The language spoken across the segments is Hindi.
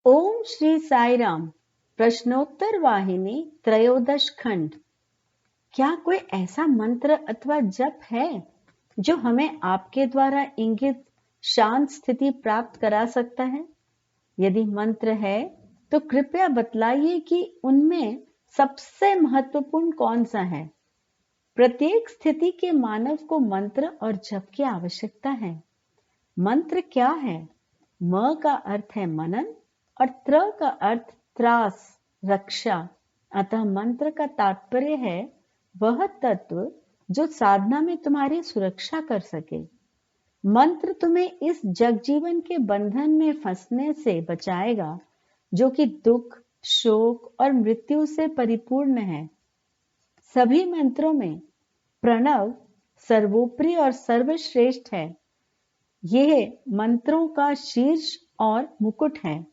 ओम श्री साई राम। प्रश्नोत्तर वाहिनी त्रयोदश खंड। क्या कोई ऐसा मंत्र अथवा जप है जो हमें आपके द्वारा इंगित शांत स्थिति प्राप्त करा सकता है? यदि मंत्र है तो कृपया बतलाइए कि उनमें सबसे महत्वपूर्ण कौन सा है। प्रत्येक स्थिति के मानव को मंत्र और जप की आवश्यकता है। मंत्र क्या है? म का अर्थ है मनन और त्र का अर्थ त्रास, रक्षा। अतः मंत्र का तात्पर्य है वह तत्व जो साधना में तुम्हारी सुरक्षा कर सके। मंत्र तुम्हें इस जगजीवन के बंधन में फंसने से बचाएगा जो कि दुख, शोक और मृत्यु से परिपूर्ण है। सभी मंत्रों में प्रणव सर्वोपरि और सर्वश्रेष्ठ है। यह मंत्रों का शीर्ष और मुकुट है।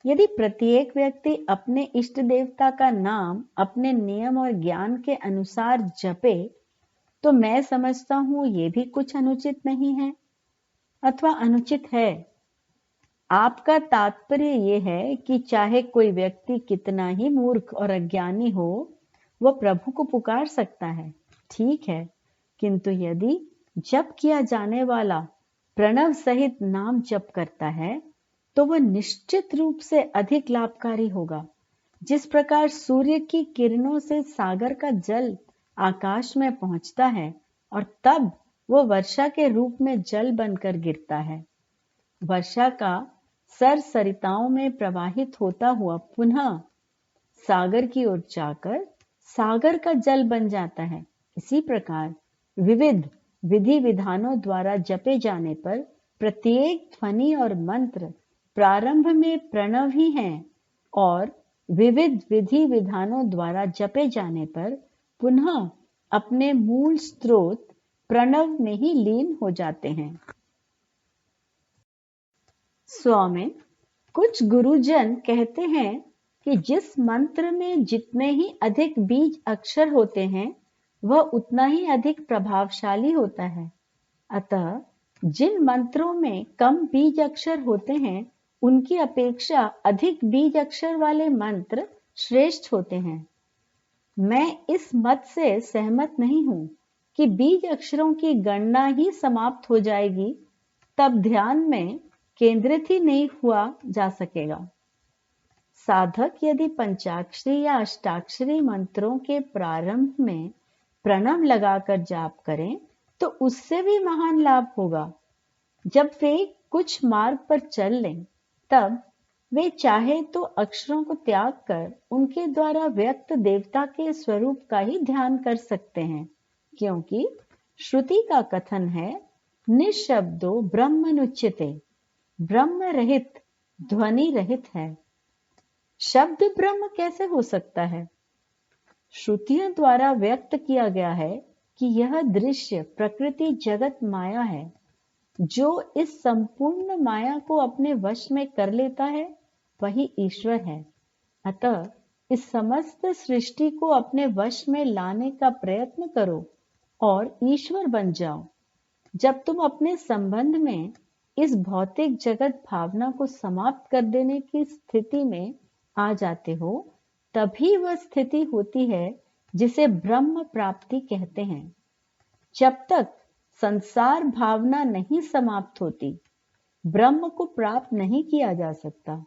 यदि प्रत्येक व्यक्ति अपने इष्ट देवता का नाम अपने नियम और ज्ञान के अनुसार जपे तो मैं समझता हूं ये भी कुछ अनुचित नहीं है अथवा अनुचित है। आपका तात्पर्य यह है कि चाहे कोई व्यक्ति कितना ही मूर्ख और अज्ञानी हो वह प्रभु को पुकार सकता है। ठीक है, किंतु यदि जप किया जाने वाला प्रणव सहित नाम जप करता है तो वह निश्चित रूप से अधिक लाभकारी होगा। जिस प्रकार सूर्य की किरणों से सागर का जल आकाश में पहुंचता है और तब वह वर्षा के रूप में जल बनकर गिरता है। वर्षा का सरिताओं में प्रवाहित होता हुआ पुनः सागर की ओर जाकर सागर का जल बन जाता है। इसी प्रकार विविध विधि विधानों द्वारा जपे जाने पर प्रत्येक ध्वनि और मंत्र प्रारंभ में प्रणव ही हैं और विविध विधि विधानों द्वारा जपे जाने पर पुनः अपने मूल स्रोत प्रणव में ही लीन हो जाते हैं। स्वामी, कुछ गुरुजन कहते हैं कि जिस मंत्र में जितने ही अधिक बीज अक्षर होते हैं वह उतना ही अधिक प्रभावशाली होता है। अतः जिन मंत्रों में कम बीज अक्षर होते हैं उनकी अपेक्षा अधिक बीज अक्षर वाले मंत्र श्रेष्ठ होते हैं। मैं इस मत से सहमत नहीं हूं कि बीज अक्षरों की गणना ही समाप्त हो जाएगी तब ध्यान में केंद्रित ही नहीं हुआ जा सकेगा। साधक यदि पंचाक्षरी या अष्टाक्षरी मंत्रों के प्रारंभ में प्रणव लगाकर जाप करें तो उससे भी महान लाभ होगा। जब वे कुछ मार्ग पर चल लें तब वे चाहे तो अक्षरों को त्याग कर उनके द्वारा व्यक्त देवता के स्वरूप का ही ध्यान कर सकते हैं, क्योंकि श्रुति का कथन है निशब्दो ब्रह्मनुच्यते, ब्रह्म रहित ध्वनि रहित है। शब्द ब्रह्म कैसे हो सकता है? श्रुतियों द्वारा व्यक्त किया गया है कि यह दृश्य प्रकृति जगत माया है। जो इस संपूर्ण माया को अपने वश में कर लेता है वही ईश्वर है। अतः इस समस्त सृष्टि को अपने वश में लाने का प्रयत्न करो और ईश्वर बन जाओ। जब तुम अपने संबंध में इस भौतिक जगत भावना को समाप्त कर देने की स्थिति में आ जाते हो तभी वह स्थिति होती है जिसे ब्रह्म प्राप्ति कहते हैं। जब तक संसार भावना नहीं समाप्त होती ब्रह्म को प्राप्त नहीं किया जा सकता।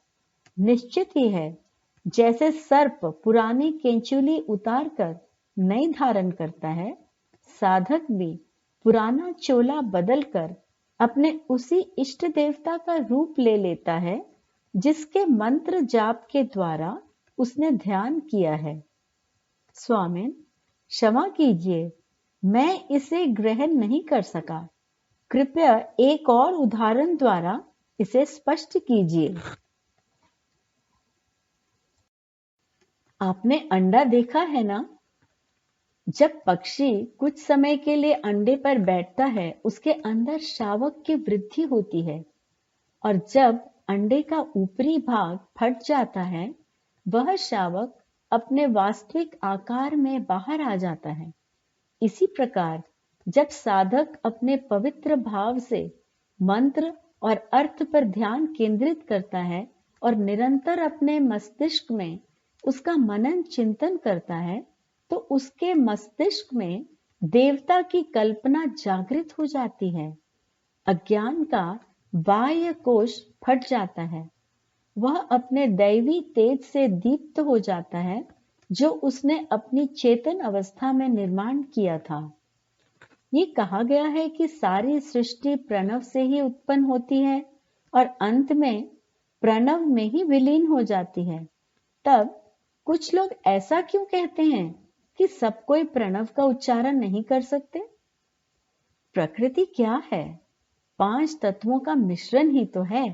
निश्चित ही है, जैसे सर्प पुरानी केंचुली उतार कर नई धारण करता है, साधक भी पुराना चोला बदलकर अपने उसी इष्ट देवता का रूप ले लेता है जिसके मंत्र जाप के द्वारा उसने ध्यान किया है। स्वामी, क्षमा कीजिए, मैं इसे ग्रहण नहीं कर सका। कृपया एक और उदाहरण द्वारा इसे स्पष्ट कीजिए। आपने अंडा देखा है ना? जब पक्षी कुछ समय के लिए अंडे पर बैठता है उसके अंदर शावक की वृद्धि होती है और जब अंडे का ऊपरी भाग फट जाता है वह शावक अपने वास्तविक आकार में बाहर आ जाता है। इसी प्रकार जब साधक अपने पवित्र भाव से मंत्र और अर्थ पर ध्यान केंद्रित करता है और निरंतर अपने मस्तिष्क में उसका मनन चिंतन करता है तो उसके मस्तिष्क में देवता की कल्पना जागृत हो जाती है। अज्ञान का बाह्य कोश फट जाता है। वह अपने दैवी तेज से दीप्त हो जाता है जो उसने अपनी चेतन अवस्था में निर्माण किया था। ये कहा गया है कि सारी सृष्टि प्रणव से ही उत्पन्न होती है और अंत में प्रणव में ही विलीन हो जाती है। तब कुछ लोग ऐसा क्यों कहते हैं कि सब कोई प्रणव का उच्चारण नहीं कर सकते? प्रकृति क्या है? 5 तत्वों का मिश्रण ही तो है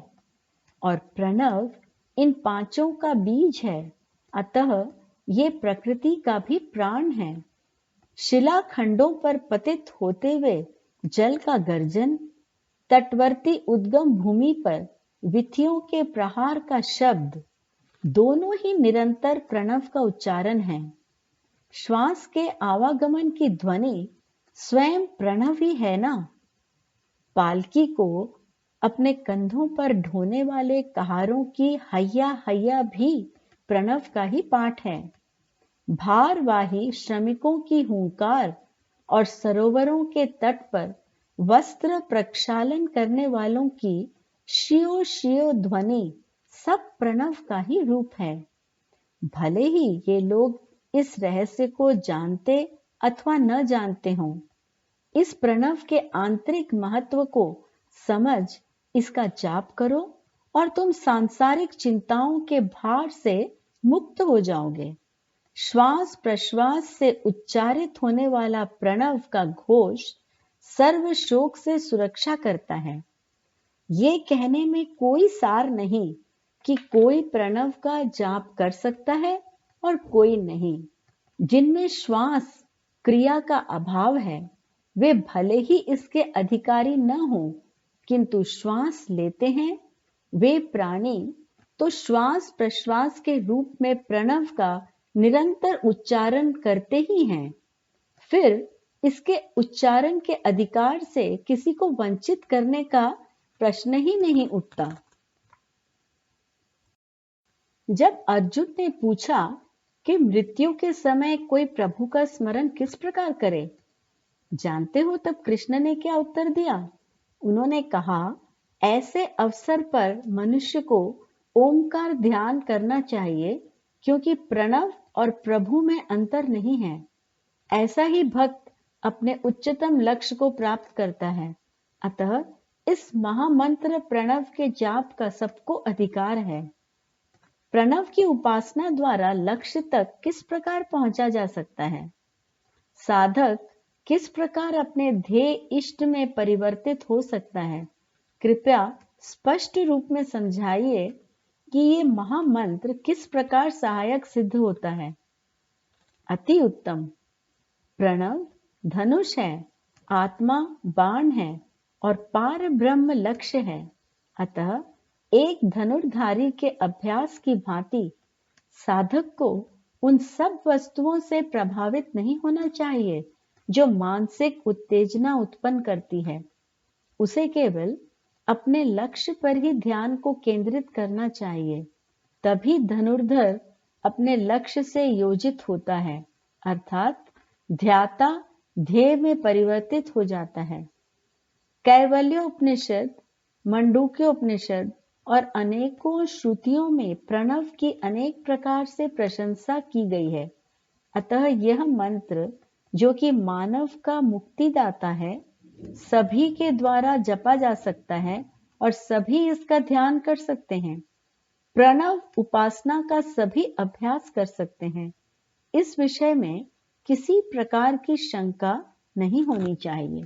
और प्रणव इन पांचों का बीज है। अतः ये प्रकृति का भी प्राण है। शिलाखंडों पर पतित होते हुए जल का गर्जन, तटवर्ती उद्गम भूमि पर विथियों के प्रहार का शब्द, दोनों ही निरंतर प्रणव का उच्चारण है। श्वास के आवागमन की ध्वनि स्वयं प्रणव ही है ना। पालकी को अपने कंधों पर ढोने वाले कहारों की हैया हैया भी प्रणव का ही पाठ है। भारवाही श्रमिकों की हुंकार और सरोवरों के तट पर वस्त्र प्रक्षालन करने वालों की शियो शियो ध्वनि सब प्रणव का ही रूप है। भले ही ये लोग इस रहस्य को जानते अथवा न जानते हों, इस प्रणव के आंतरिक महत्व को समझ इसका जाप करो और तुम सांसारिक चिंताओं के भार से मुक्त हो जाओगे। श्वास प्रश्वास से उच्चारित होने वाला प्रणव का घोष सर्व शोक से सुरक्षा करता है। ये कहने में कोई सार नहीं कि कोई प्रणव का जाप कर सकता है और कोई नहीं। जिनमें श्वास क्रिया का अभाव है वे भले ही इसके अधिकारी न हो, किंतु श्वास लेते हैं वे प्राणी तो श्वास प्रश्वास के रूप में प्रणव का निरंतर उच्चारण करते ही हैं। फिर इसके उच्चारण के अधिकार से किसी को वंचित करने का प्रश्न ही नहीं उठता। जब अर्जुन ने पूछा कि मृत्यु के समय कोई प्रभु का स्मरण किस प्रकार करे, जानते हो तब कृष्ण ने क्या उत्तर दिया? उन्होंने कहा, ऐसे अवसर पर मनुष्य को ओंकार ध्यान करना चाहिए, क्योंकि प्रणव और प्रभु में अंतर नहीं है। ऐसा ही भक्त अपने उच्चतम लक्ष्य को प्राप्त करता है। अतः इस महामंत्र प्रणव के जाप का सबको अधिकार है। प्रणव की उपासना द्वारा लक्ष्य तक किस प्रकार पहुंचा जा सकता है? साधक किस प्रकार अपने ध्येय इष्ट में परिवर्तित हो सकता है? कृपया स्पष्ट रूप में समझाइए कि ये महामंत्र किस प्रकार सहायक सिद्ध होता है। अति उत्तम। प्रणव धनुष है, आत्मा बाण है और पार ब्रह्म लक्ष्य है। अतः एक धनुर्धारी के अभ्यास की भांति साधक को उन सब वस्तुओं से प्रभावित नहीं होना चाहिए जो मानसिक उत्तेजना उत्पन्न करती है। उसे केवल अपने लक्ष्य पर ही ध्यान को केंद्रित करना चाहिए। तभी धनुर्धर अपने लक्ष्य से योजित होता है, अर्थात ध्याता ध्येय में परिवर्तित हो जाता है। कैवल्योपनिषद, मंडूक्योपनिषद और अनेकों श्रुतियों में प्रणव की अनेक प्रकार से प्रशंसा की गई है। अतः यह मंत्र जो कि मानव का मुक्तिदाता है, सभी के द्वारा जपा जा सकता है और सभी इसका ध्यान कर सकते हैं। प्रणव उपासना का सभी अभ्यास कर सकते हैं। इस विषय में किसी प्रकार की शंका नहीं होनी चाहिए।